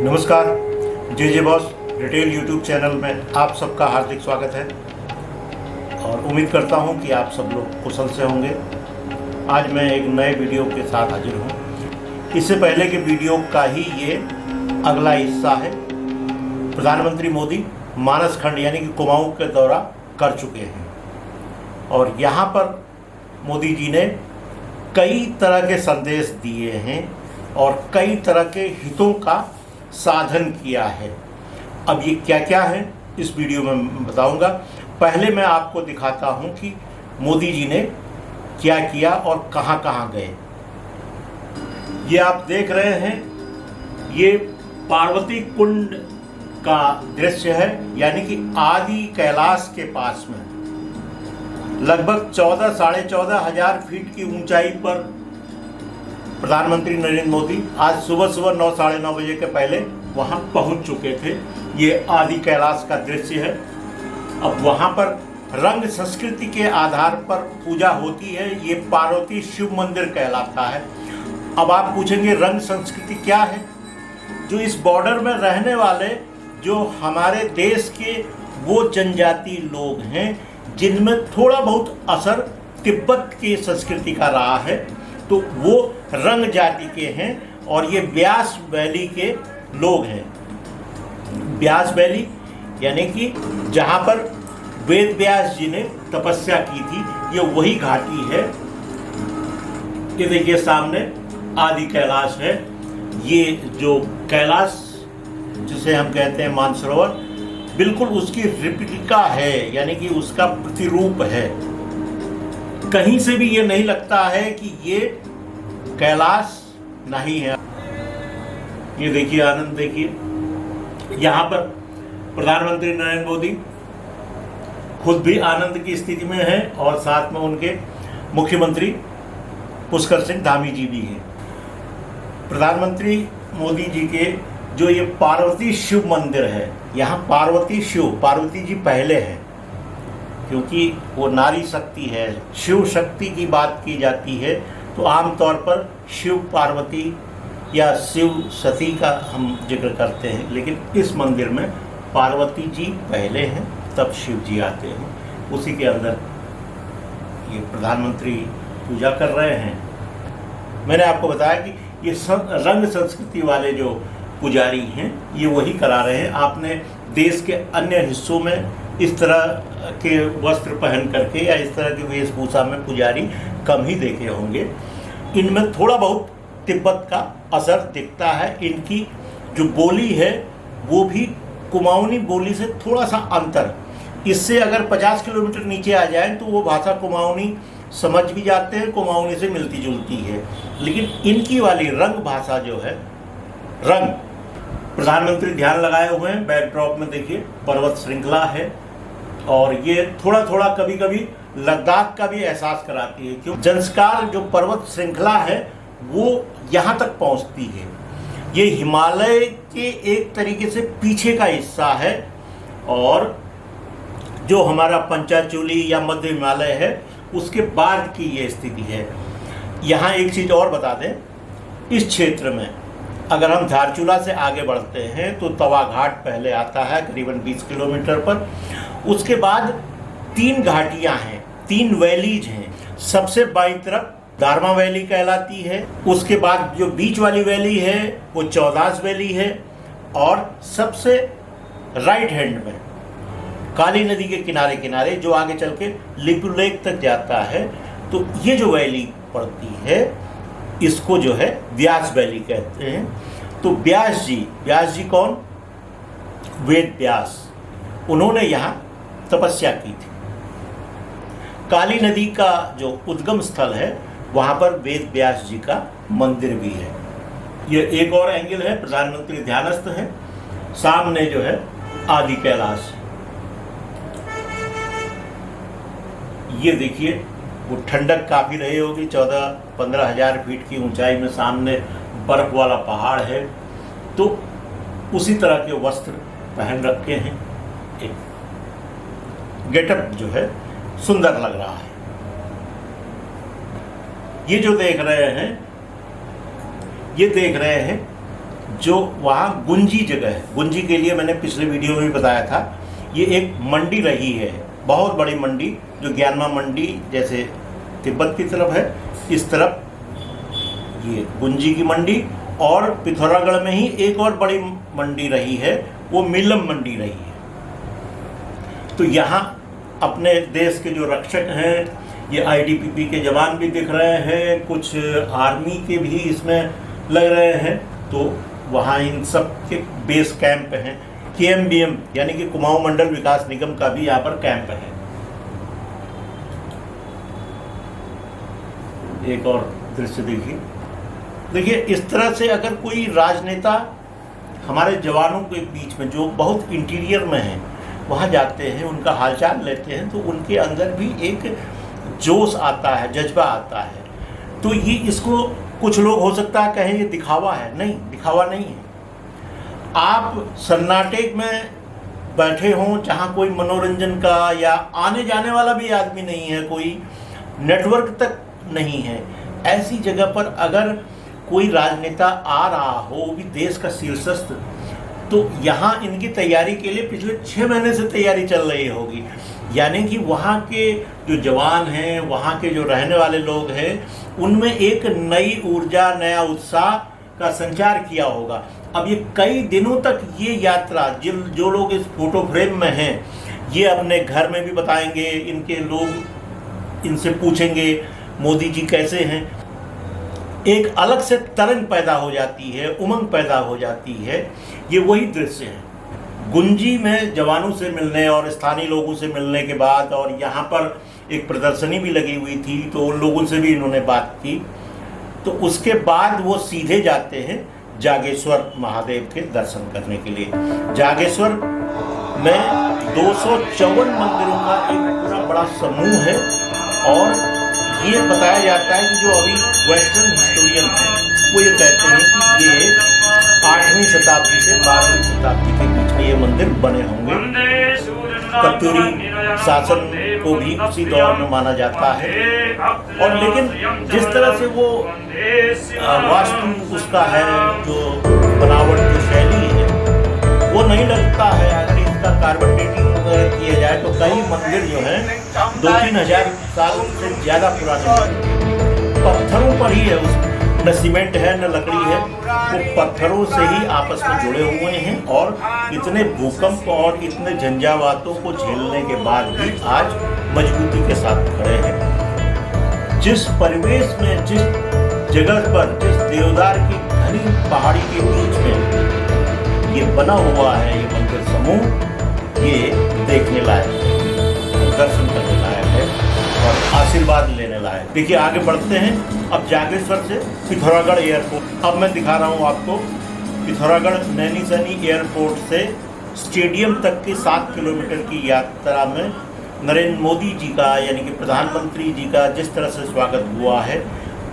नमस्कार, जे boss retail YouTube channel में आप सबका हार्दिक स्वागत है और उम्मीद करता हूं कि आप सब लोग कुशल से होंगे। आज मैं एक नए वीडियो के साथ हाजिर हूं। इससे पहले के वीडियो का ही ये अगला हिस्सा है। प्रधानमंत्री मोदी मानस खंड यानी कि कुमाऊं का दौरा कर चुके हैं और यहाँ पर मोदी जी ने कई तरह के संदेश दिए हैं और कई तरह के हितों का साधन किया है। अब ये क्या क्या है इस वीडियो में बताऊंगा। पहले मैं आपको दिखाता हूं कि मोदी जी ने क्या किया और कहां कहां गए। ये आप देख रहे हैं, ये पार्वती कुंड का दृश्य है, यानी कि आदि कैलाश के पास में लगभग 14,500 फीट की ऊंचाई पर प्रधानमंत्री नरेंद्र मोदी आज सुबह 9 साढ़े 9 बजे के पहले वहां पहुंच चुके थे। ये आदि कैलाश का दृश्य है। अब वहां पर रंग संस्कृति के आधार पर पूजा होती है। ये पार्वती शिव मंदिर कहलाता है। अब आप पूछेंगे रंग संस्कृति क्या है? जो इस बॉर्डर में रहने वाले जो हमारे देश के वो जनजाति लोग हैं जिनमें थोड़ा बहुत असर तिब्बत की संस्कृति का रहा है, तो वो रंग जाति के हैं और ये व्यास वैली के लोग हैं। व्यास वैली यानी कि जहाँ पर वेद व्यास जी ने तपस्या की थी, ये वही घाटी है। ये देखिए सामने आदि कैलाश है। ये जो कैलाश जिसे हम कहते हैं मानसरोवर, बिल्कुल उसकी रिप्लिका है, यानी कि उसका प्रतिरूप है। कहीं से भी ये नहीं लगता है कि ये कैलाश नहीं है। ये देखिए आनंद, देखिए यहाँ पर प्रधानमंत्री नरेंद्र मोदी खुद भी आनंद की स्थिति में है और साथ में उनके मुख्यमंत्री पुष्कर सिंह धामी जी भी हैं। प्रधानमंत्री मोदी जी के जो ये पार्वती शिव मंदिर है, यहाँ पार्वती जी पहले हैं क्योंकि वो नारी शक्ति है। शिव शक्ति की बात की जाती है तो आमतौर पर शिव पार्वती या शिव सती का हम जिक्र करते हैं, लेकिन इस मंदिर में पार्वती जी पहले हैं, तब शिव जी आते हैं। उसी के अंदर ये प्रधानमंत्री पूजा कर रहे हैं। मैंने आपको बताया कि ये रंग संस्कृति वाले जो पुजारी हैं ये वही करा रहे हैं। आपने देश के अन्य हिस्सों में इस तरह के वस्त्र पहन करके या इस तरह की वेशभूषा में पुजारी कम ही देखे होंगे। इनमें थोड़ा बहुत तिब्बत का असर दिखता है। इनकी जो बोली है वो भी कुमाऊनी बोली से थोड़ा सा अंतर। इससे अगर 50 किलोमीटर नीचे आ जाए तो वो भाषा कुमाऊनी समझ भी जाते हैं, कुमाऊनी से मिलती जुलती है। लेकिन इनकी वाली रंग भाषा जो है, रंग, प्रधानमंत्री ध्यान लगाए हुए हैं। बैकड्रॉप में देखिए पर्वत श्रृंखला है और ये थोड़ा थोड़ा कभी कभी लद्दाख का भी एहसास कराती है, क्योंकि जंस्कार जो पर्वत श्रृंखला है वो यहाँ तक पहुँचती है। ये हिमालय के एक तरीके से पीछे का हिस्सा है और जो हमारा पंचाचूली या मध्य हिमालय है उसके बाद की ये स्थिति है। यहाँ एक चीज़ और बता दें, इस क्षेत्र में अगर हम धारचूला से आगे बढ़ते हैं तो तवा घाट पहले आता है करीबन 20 किलोमीटर पर। उसके बाद 3 घाटियां हैं, 3 वैलीज हैं। सबसे बाईं तरफ दारमा वैली कहलाती है। उसके बाद जो बीच वाली वैली है वो चौदास वैली है और सबसे राइट हैंड में काली नदी के किनारे किनारे जो आगे चल के लिपू लेक तक जाता है, तो ये जो वैली पड़ती है इसको जो है व्यास वैली कहते हैं। तो व्यास जी कौन? वेद व्यास, उन्होंने यहाँ तपस्या की थी। काली नदी का जो उद्गम स्थल है वहाँ पर वेद व्यास जी का मंदिर भी है। ये एक और एंगल है, प्रधानमंत्री ध्यानस्थ हैं। सामने जो है आदि कैलाश, ये देखिए वो ठंडक काफ़ी रही होगी। 14-15 हज़ार फीट की ऊंचाई में सामने बर्फ वाला पहाड़ है, तो उसी तरह के वस्त्र पहन रखे हैं। एक गेटअप जो है सुंदर लग रहा है। ये जो देख रहे हैं ये देख रहे हैं जो वहाँ गुंजी जगह है, गुंजी के लिए मैंने पिछले वीडियो में भी बताया था, ये एक मंडी रही है, बहुत बड़ी मंडी, जो ज्ञानमा मंडी जैसे तिब्बत की तरफ है, इस तरफ ये गुंजी की मंडी, और पिथौरागढ़ में ही एक और बड़ी मंडी रही है, वो मिलम मंडी रही है। तो यहाँ अपने देश के जो रक्षक हैं, ये आईटीबीपी के जवान भी दिख रहे हैं, कुछ आर्मी के भी इसमें लग रहे हैं। तो वहाँ इन सब के बेस कैंप हैं। केएमबीएम यानी कि कुमाऊं मंडल विकास निगम का भी यहाँ पर कैंप है। एक और दृश्य देखिए, इस तरह से अगर कोई राजनेता हमारे जवानों के बीच में जो बहुत इंटीरियर में हैं वहाँ जाते हैं, उनका हालचाल लेते हैं, तो उनके अंदर भी एक जोश आता है, जज्बा आता है। तो ये इसको कुछ लोग हो सकता है कहें ये दिखावा है, नहीं, दिखावा नहीं है। आप सन्नाटे में बैठे हों जहाँ कोई मनोरंजन का या आने जाने वाला भी आदमी नहीं है, कोई नेटवर्क तक नहीं है, ऐसी जगह पर अगर कोई राजनेता आ रहा हो, वो भी देश का शीर्षस्थ, तो यहाँ इनकी तैयारी के लिए पिछले 6 महीने से तैयारी चल रही होगी। यानी कि वहाँ के जो जवान हैं, वहाँ के जो रहने वाले लोग हैं, उनमें एक नई ऊर्जा, नया उत्साह का संचार किया होगा। अब ये कई दिनों तक ये यात्रा, जो लोग इस फोटो फ्रेम में हैं, ये अपने घर में भी बताएंगे, इनके लोग इनसे पूछेंगे मोदी जी कैसे हैं। एक अलग से तरंग पैदा हो जाती है, उमंग पैदा हो जाती है। ये वही दृश्य है। गुंजी में जवानों से मिलने और स्थानीय लोगों से मिलने के बाद, और यहाँ पर एक प्रदर्शनी भी लगी हुई थी, तो उन लोगों से भी इन्होंने बात की। तो उसके बाद वो सीधे जाते हैं जागेश्वर महादेव के दर्शन करने के लिए। जागेश्वर में 254 मंदिरों का एक पूरा बड़ा समूह है, और ये बताया जाता है कि जो अभी वेस्टर्न हिस्टोरियन हैं वो ये कहते हैं कि ये 8वीं शताब्दी से 12वीं शताब्दी के बीच में ये मंदिर बने होंगे। कत्यूरी शासन को भी उसी दौर में माना जाता है। और लेकिन जिस तरह से वो वास्तु उसका है, जो बनावट जो शैली है, वो नहीं लगता है। अगर इसका कार्बन डेटिंग किया जाए तो कई मंदिर जो हैं 2-3 हजार साल से ज़्यादा पुराने पत्थरों पर ही है, उसमें न सीमेंट है न लकड़ी है, वो पत्थरों से ही आपस में जुड़े हुए हैं। और इतने भूकंप और इतने झंझावातों को झेलने के बाद भी आज मजबूती के साथ खड़े हैं। जिस परिवेश में, जिस जगह पर, जिस देवदार की घनी पहाड़ी के बीच में ये बना हुआ है ये मंदिर समूह, ये देखने लायक है, दर्शन करने लायक है और आशीर्वाद लेने लायक। देखिए आगे बढ़ते हैं अब जागेश्वर से पिथौरागढ़ एयरपोर्ट। अब मैं दिखा रहा हूँ आपको पिथौरागढ़ नैनीसैनी एयरपोर्ट से स्टेडियम तक की 7 किलोमीटर की यात्रा में नरेंद्र मोदी जी का, यानी कि प्रधानमंत्री जी का जिस तरह से स्वागत हुआ है,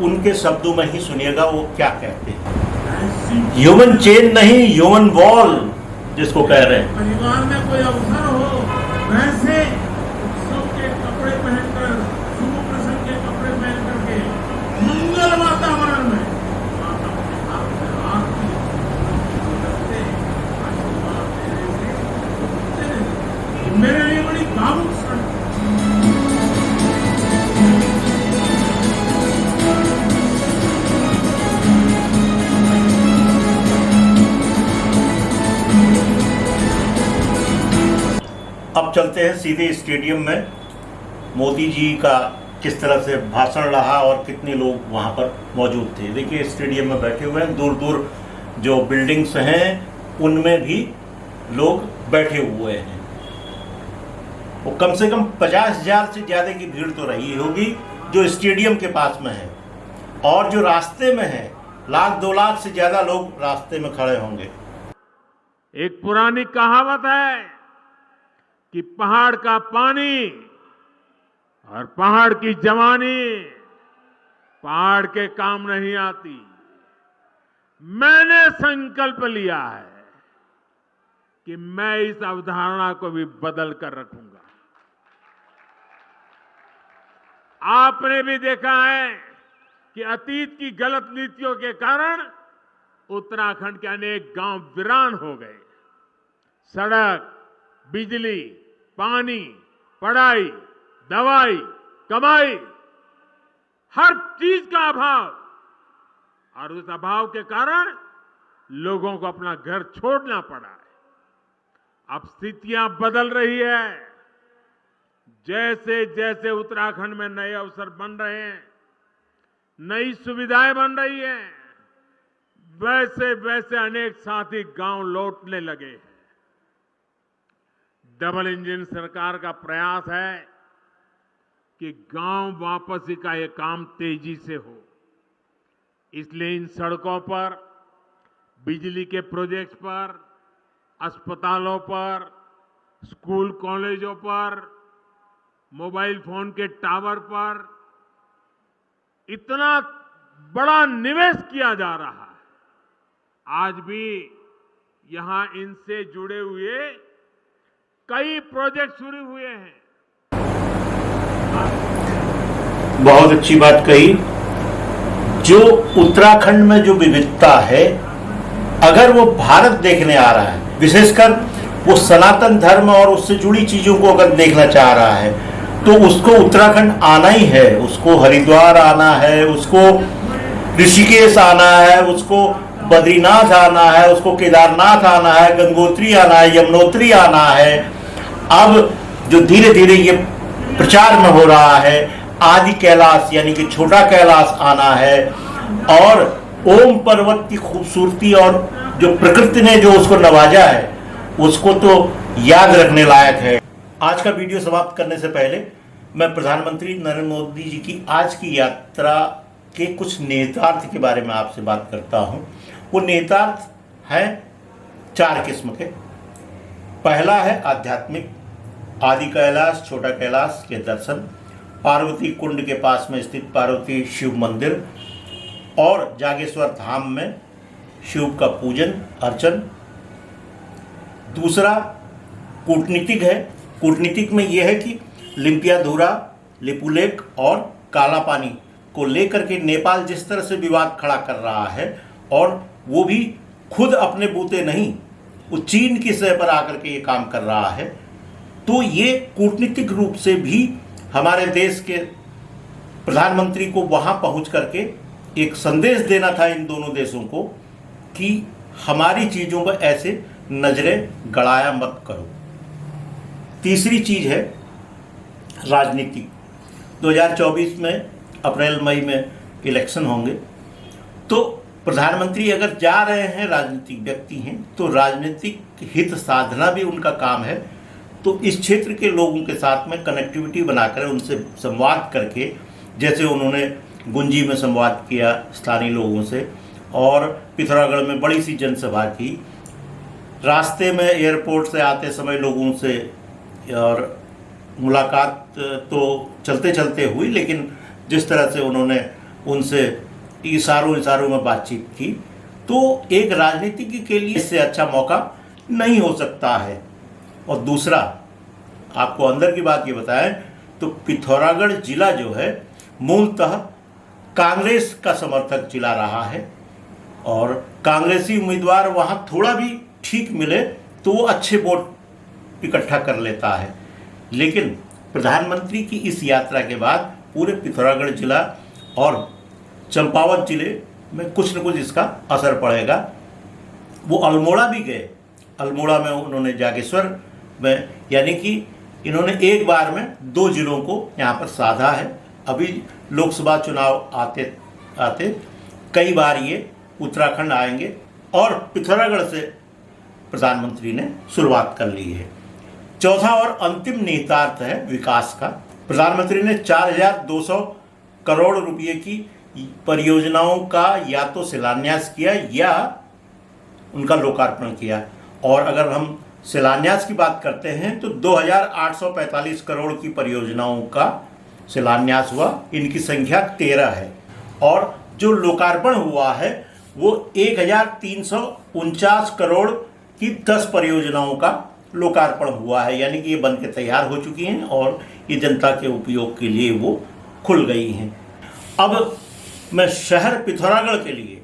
उनके शब्दों में ही सुनिएगा वो क्या कहते हैं। ह्यूमन चेन नहीं, ह्यूमन वॉल जिसको कह रहे हैं। परिवार में कोई अवसर हो, वैसे उत्सव के कपड़े पहनकर, शुभ प्रसंग के कपड़े पहन करके मंगल वातावरण में मेरे लिए बड़ी भावुक क्षण। अब चलते हैं सीधे स्टेडियम में। मोदी जी का किस तरह से भाषण रहा और कितने लोग वहाँ पर मौजूद थे। देखिए स्टेडियम में बैठे हुए हैं, दूर दूर जो बिल्डिंग्स हैं उनमें भी लोग बैठे हुए हैं। वो कम से कम 50,000 से ज़्यादा की भीड़ तो रही होगी जो स्टेडियम के पास में है, और जो रास्ते में है 1-2 लाख से ज़्यादा लोग रास्ते में खड़े होंगे। एक पुरानी कहावत है कि पहाड़ का पानी और पहाड़ की जवानी पहाड़ के काम नहीं आती। मैंने संकल्प लिया है कि मैं इस अवधारणा को भी बदल कर रखूंगा। आपने भी देखा है कि अतीत की गलत नीतियों के कारण उत्तराखंड के अनेक गांव वीरान हो गए। सड़क, बिजली, पानी, पढ़ाई, दवाई, कमाई, हर चीज का अभाव, और उस अभाव के कारण लोगों को अपना घर छोड़ना पड़ा है। अब स्थितियां बदल रही है। जैसे जैसे उत्तराखंड में नए अवसर बन रहे हैं, नई सुविधाएं बन रही हैं, वैसे वैसे अनेक साथी गांव लौटने लगे हैं। डबल इंजन सरकार का प्रयास है कि गांव वापसी का यह काम तेजी से हो। इसलिए इन सड़कों पर, बिजली के प्रोजेक्ट्स पर, अस्पतालों पर, स्कूल कॉलेजों पर, मोबाइल फोन के टावर पर इतना बड़ा निवेश किया जा रहा है। आज भी यहां इनसे जुड़े हुए कई प्रोजेक्ट शुरू हुए हैं। बहुत अच्छी बात कही। जो उत्तराखंड में जो विविधता है, अगर वो भारत देखने आ रहा है, विशेषकर वो सनातन धर्म और उससे जुड़ी चीजों को अगर देखना चाह रहा है, तो उसको उत्तराखंड आना ही है। उसको हरिद्वार आना है, उसको ऋषिकेश आना है, उसको बद्रीनाथ आना है, उसको केदारनाथ आना है, गंगोत्री आना है, यमुनोत्री आना है। अब जो धीरे धीरे ये प्रचार में हो रहा है, आदि कैलाश यानी कि छोटा कैलाश आना है, और ओम पर्वत की खूबसूरती और जो प्रकृति ने जो उसको नवाजा है, उसको तो याद रखने लायक है। आज का वीडियो समाप्त करने से पहले मैं प्रधानमंत्री नरेंद्र मोदी जी की आज की यात्रा के कुछ नेतार्थ के बारे में आपसे बात करता हूं। वो नेतार्थ हैं 4 किस्म के। पहला है आध्यात्मिक, आदि कैलाश, छोटा कैलाश के दर्शन, पार्वती कुंड के पास में स्थित पार्वती शिव मंदिर और जागेश्वर धाम में शिव का पूजन अर्चन। दूसरा कूटनीतिक है। कूटनीतिक में यह है कि लिम्पियाधुरा, लिपुलेख और काला पानी को लेकर के नेपाल जिस तरह से विवाद खड़ा कर रहा है, और वो भी खुद अपने बूते नहीं, वो चीन की सतह पर आकर के ये काम कर रहा है, तो ये कूटनीतिक रूप से भी हमारे देश के प्रधानमंत्री को वहां पहुंच करके एक संदेश देना था इन दोनों देशों को कि हमारी चीजों पर ऐसे नजरें गड़ाया मत करो। तीसरी चीज है राजनीति। 2024 में अप्रैल मई में इलेक्शन होंगे, तो प्रधानमंत्री अगर जा रहे हैं, राजनीतिक व्यक्ति हैं, तो राजनीतिक हित साधना भी उनका काम है। तो इस क्षेत्र के लोगों के साथ में कनेक्टिविटी बनाकर उनसे संवाद करके, जैसे उन्होंने गुंजी में संवाद किया स्थानीय लोगों से, और पिथौरागढ़ में बड़ी सी जनसभा की, रास्ते में एयरपोर्ट से आते समय लोगों से और मुलाकात तो चलते चलते हुई, लेकिन जिस तरह से उन्होंने उनसे इशारों में बातचीत की, तो एक राजनीतिज्ञ के लिए इससे अच्छा मौका नहीं हो सकता है। और दूसरा, आपको अंदर की बात ये बताएं तो पिथौरागढ़ जिला जो है मूलतः कांग्रेस का समर्थक जिला रहा है, और कांग्रेसी उम्मीदवार वहां थोड़ा भी ठीक मिले तो वो अच्छे वोट इकट्ठा कर लेता है। लेकिन प्रधानमंत्री की इस यात्रा के बाद पूरे पिथौरागढ़ जिला और चंपावत जिले में कुछ न कुछ इसका असर पड़ेगा। वो अल्मोड़ा भी गए। अल्मोड़ा में उन्होंने जागेश्वर में, यानी कि इन्होंने एक बार में 2 जिलों को यहाँ पर साधा है। अभी लोकसभा चुनाव आते आते कई बार ये उत्तराखंड आएंगे, और पिथौरागढ़ से प्रधानमंत्री ने शुरुआत कर ली है। चौथा और अंतिम निहितार्थ है विकास का। प्रधानमंत्री ने 4200 करोड़ रुपए की परियोजनाओं का या तो शिलान्यास किया या उनका लोकार्पण किया। और अगर हम शिलान्यास की बात करते हैं तो 2845 करोड़ की परियोजनाओं का शिलान्यास हुआ। इनकी संख्या 13 है, और जो लोकार्पण हुआ है वो 1349 करोड़ की 10 परियोजनाओं का लोकार्पण हुआ है, यानी कि ये बन के तैयार हो चुकी हैं और ये जनता के उपयोग के लिए वो खुल गई हैं। अब मैं शहर पिथौरागढ़ के लिए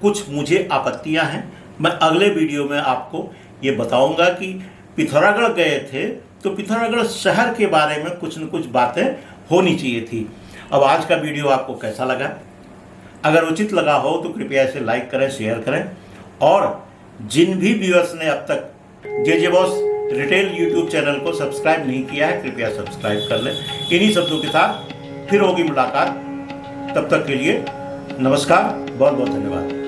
कुछ मुझे आपत्तियां हैं। मैं अगले वीडियो में आपको ये बताऊंगा कि पिथौरागढ़ गए थे तो पिथौरागढ़ शहर के बारे में कुछ न कुछ बातें होनी चाहिए थी। अब आज का वीडियो आपको कैसा लगा? अगर उचित लगा हो तो कृपया इसे लाइक करें, शेयर करें, और जिन भी व्यूअर्स ने अब तक जे बॉस रिटेल यूट्यूब चैनल को सब्सक्राइब नहीं किया है, कृपया सब्सक्राइब कर लें। इन्हीं शब्दों के साथ फिर होगी मुलाकात। तब तक के लिए नमस्कार, बहुत बहुत धन्यवाद।